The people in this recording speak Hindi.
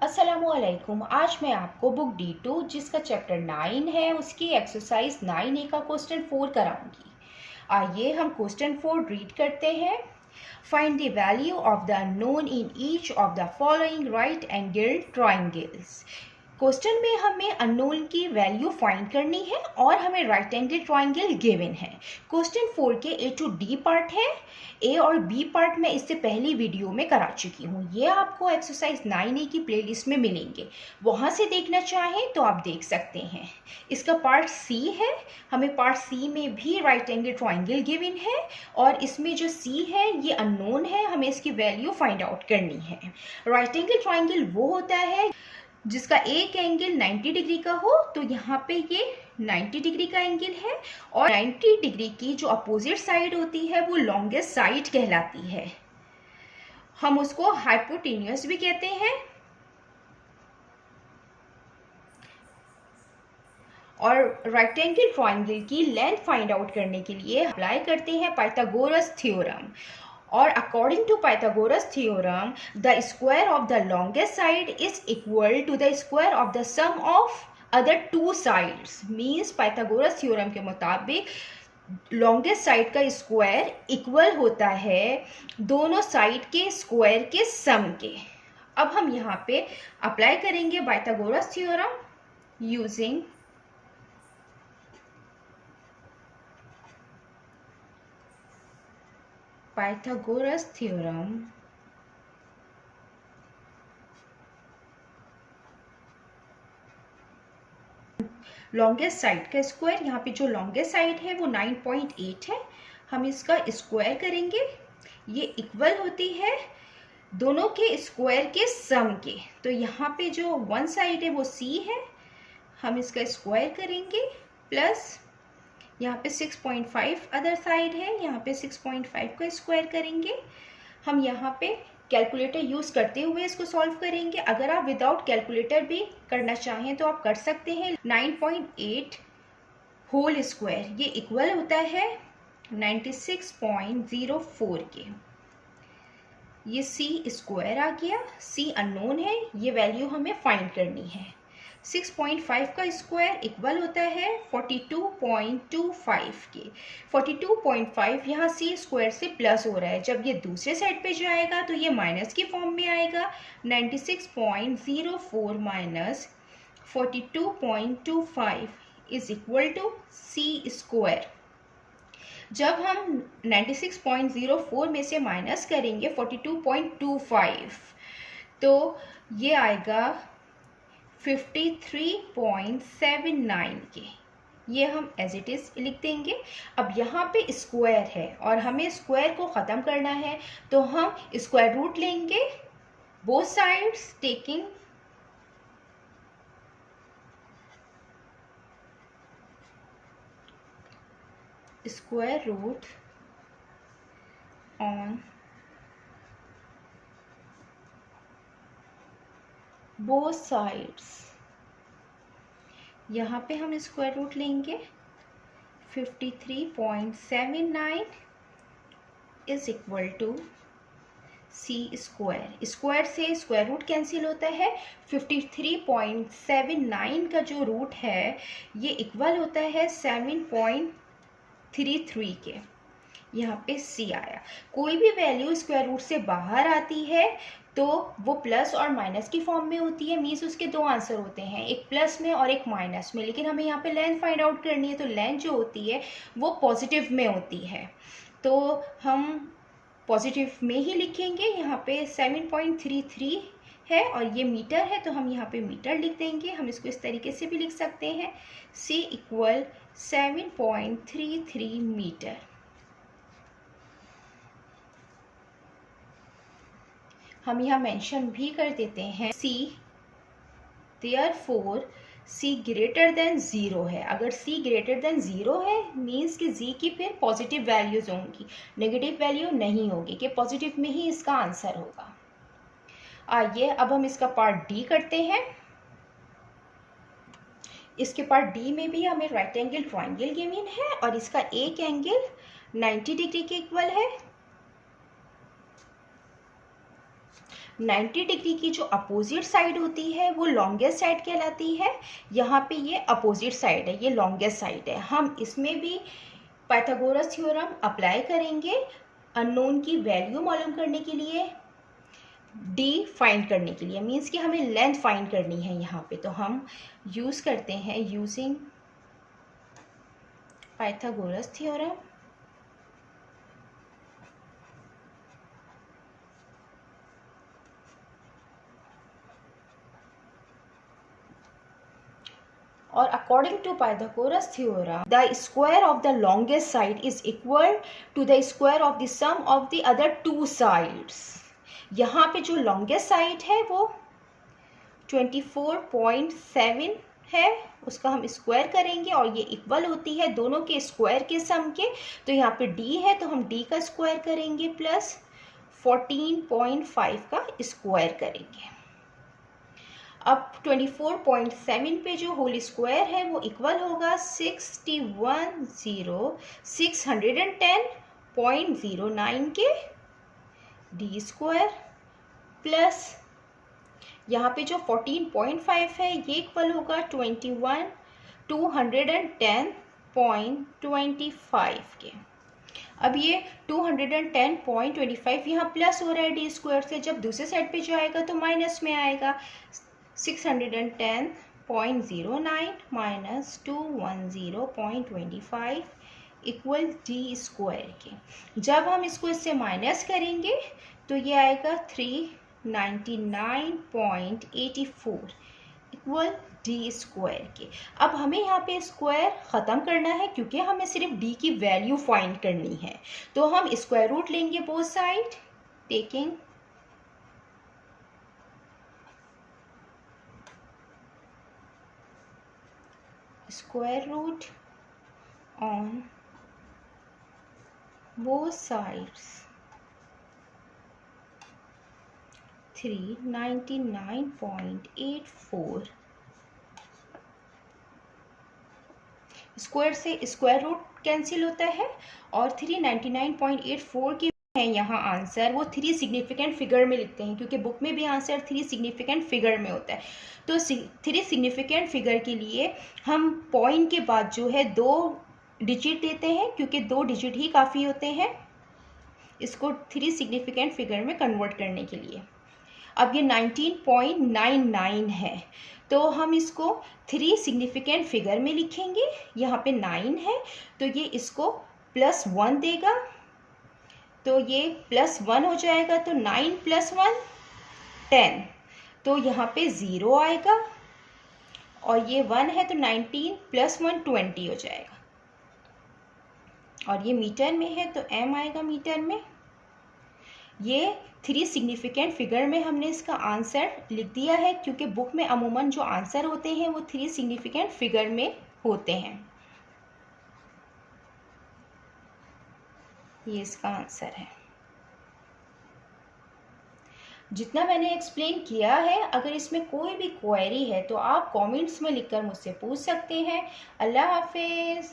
अस्सलामुअलैकुम। आज मैं आपको बुक D2 जिसका चैप्टर 9 है उसकी एक्सरसाइज 9A का क्वेश्चन 4 कराऊंगी। आइए हम क्वेश्चन 4 रीड करते हैं। Find the value of the unknown in each of the following right angle triangles. Question में हमें अननोन की वैल्यू फाइंड करनी है और हमें राइट एंगल ट्राइंगल गिवन है। क्वेश्चन 4 के A to D पार्ट है। ए और बी पार्ट मैं इससे पहली वीडियो में करा चुकी हूँ। ये आपको एक्सरसाइज 9A की प्लेलिस्ट में मिलेंगे, वहाँ से देखना चाहें तो आप देख सकते हैं। इसका पार्ट सी है। हमें पार्ट सी में भी राइट एंगल ट्राइंगल गिवन है और इसमें जो सी है ये अननोन है, हमें इसकी वैल्यू फाइंड आउट करनी है। राइट एंगल ट्राइंगल वो होता है जिसका एक एंगल 90 डिग्री का हो, तो यहाँ पे ये 90 डिग्री का एंगल है और 90 डिग्री की जो अपोजिट साइड होती है वो लॉन्गेस्ट साइड कहलाती है। हम उसको हाइपोटेन्यूस भी कहते हैं। और राइट एंगल ट्राइंगल की लेंथ फाइंड आउट करने के लिए अप्लाई करते हैं पाइथागोरस थ्योरम। और according to Pythagoras theorem the square of the longest side is equal to the square of the sum of other two sides. Means Pythagoras theorem के मुताबिक लॉन्गेस्ट साइड का स्क्वायर इक्वल होता है दोनों साइड के स्क्वायर के सम के। अब हम यहाँ पे अप्लाई करेंगे Pythagoras theorem using Pythagoras theorem longest side का स्क्वायर, यहाँ पे जो लॉन्गेस्ट साइड है वो 9.8 है, हम इसका स्क्वायर करेंगे। ये इक्वल होती है दोनों के स्क्वायर के सम के। तो यहाँ पे जो वन साइड है वो C है, हम इसका स्क्वायर करेंगे प्लस यहाँ पे 6.5 अदर साइड है, यहाँ पे 6.5 का स्क्वायर करेंगे। हम यहाँ पे कैलकुलेटर यूज़ करते हुए इसको सॉल्व करेंगे। अगर आप विदाउट कैलकुलेटर भी करना चाहें तो आप कर सकते हैं। 9.8 होल स्क्वायर ये इक्वल होता है 96.04 के। ये C स्क्वायर आ गया। C अननोन है, ये वैल्यू हमें फाइंड करनी है। 6.5 का स्क्वायर इक्वल होता है 42.25 के। 42.5 यहाँ C स्क्वायर से प्लस हो रहा है, जब ये दूसरे साइड पे जाएगा तो ये माइनस की फॉर्म में आएगा। 96.04 minus 42.25 is equal to C square. जब हम 96.04 में से माइनस करेंगे 42.25 तो ये आएगा 53.79 के। ये हम एज इट इज़ लिख देंगे। अब यहाँ पे स्क्वायर है और हमें स्क्वायर को ख़त्म करना है तो हम स्क्वायर रूट लेंगे, both sides taking square root on both sides. यहाँ पे हम स्क्वायर रूट लेंगे 53.79 is equal to C square. Square से स्क्वायर रूट कैंसिल होता है। 53.79 का जो रूट है ये इक्वल होता है 7.33 के। यहाँ पे C आया। कोई भी वैल्यू स्क्वायर रूट से बाहर आती है तो वो प्लस और माइनस की फॉर्म में होती है। मीन्स उसके दो आंसर होते हैं, एक प्लस में और एक माइनस में। लेकिन हमें यहाँ पे लेंथ फाइंड आउट करनी है तो लेंथ जो होती है वो पॉजिटिव में होती है, तो हम पॉजिटिव में ही लिखेंगे। यहाँ पे 7.33 है और ये मीटर है तो हम यहाँ पे मीटर लिख देंगे। हम इसको इस तरीके से भी लिख सकते हैं, C इक्वल 7.33 मीटर। हम यहाँ मेंशन भी कर देते हैं C therefore C greater than 0 है। अगर C ग्रेटर देन 0 है मीन्स कि Z की फिर पॉजिटिव वैल्यूज होंगी, नेगेटिव वैल्यू नहीं होगी, कि पॉजिटिव में ही इसका आंसर होगा। आइए अब हम इसका पार्ट D करते हैं। इसके पार्ट D में भी हमें राइट एंगल ट्राइंगल गिवन है और इसका एक एंगल 90 डिग्री के इक्वल है। 90 डिग्री की जो अपोजिट साइड होती है वो लॉन्गेस्ट साइड कहलाती है। यहाँ पे ये अपोजिट साइड है, ये लॉन्गेस्ट साइड है। हम इसमें भी पाइथागोरस थ्योरम अप्लाई करेंगे अननोन की वैल्यू मालूम करने के लिए, डी फाइंड करने के लिए, मीन्स कि हमें लेंथ फाइंड करनी है यहाँ पे। तो हम यूज़ करते हैं यूजिंग पाइथागोरस थ्योरम। और according to Pythagoras theorem the square of the longest side is equal to the square of the sum of the other two sides. यहाँ पे जो लॉन्गेस्ट साइड है वो 24.7 है, उसका हम स्क्वायर करेंगे और ये इक्वल होती है दोनों के स्क्वायर के सम के। तो यहाँ पे d है तो हम d का स्क्वायर करेंगे प्लस 14.5 का स्क्वायर करेंगे। अब 24.7 पे जो होल स्क्वायर है वो इक्वल होगा 610.09 के डी स्क्वायर प्लस यहाँ पे जो 14.5 है ये इक्वल होगा 210.25 के। अब ये 210.25 यहाँ प्लस हो रहा है डी स्क्वायर से, जब दूसरे साइड पे जाएगा तो माइनस में आएगा। 610.09 माइनस 210.25 इक्वल डी स्क्वायर के। जब हम इसको इससे माइनस करेंगे तो ये आएगा 399.84 इक्वल डी स्क्वायर के। अब हमें यहाँ पे स्क्वायर ख़त्म करना है क्योंकि हमें सिर्फ डी की वैल्यू फाइंड करनी है। तो हम स्क्वायर रूट लेंगे both side, taking square root on both sides 399.84। Square से स्क्वायर रूट कैंसिल होता है और 399.84 की है यहाँ आंसर, वो 3 सिग्निफिकेंट फिगर में लिखते हैं क्योंकि बुक में भी आंसर 3 सिग्निफिकेंट फिगर में होता है। तो 3 सिग्निफिकेंट फिगर के लिए हम पॉइंट के बाद जो है 2 डिजिट देते हैं क्योंकि 2 डिजिट ही काफ़ी होते हैं इसको 3 सिग्निफिकेंट फिगर में कन्वर्ट करने के लिए। अब ये 19.99 है तो हम इसको 3 सिग्निफिकेंट फिगर में लिखेंगे। यहाँ पे 9 है तो ये इसको +1 देगा, तो ये +1 हो जाएगा। तो 9 + 1 10, तो यहाँ पे 0 आएगा और ये 1 है तो 19 + 1 20 हो जाएगा। और ये मीटर में है तो m आएगा मीटर में। ये 3 सिग्निफिकेंट फिगर में हमने इसका आंसर लिख दिया है क्योंकि बुक में अमूमन जो आंसर होते हैं वो 3 सिग्निफिकेंट फिगर में होते हैं। ये इसका आंसर है। जितना मैंने एक्सप्लेन किया है, अगर इसमें कोई भी क्वेरी है तो आप कमेंट्स में लिखकर मुझसे पूछ सकते हैं। अल्लाह हाफिज़।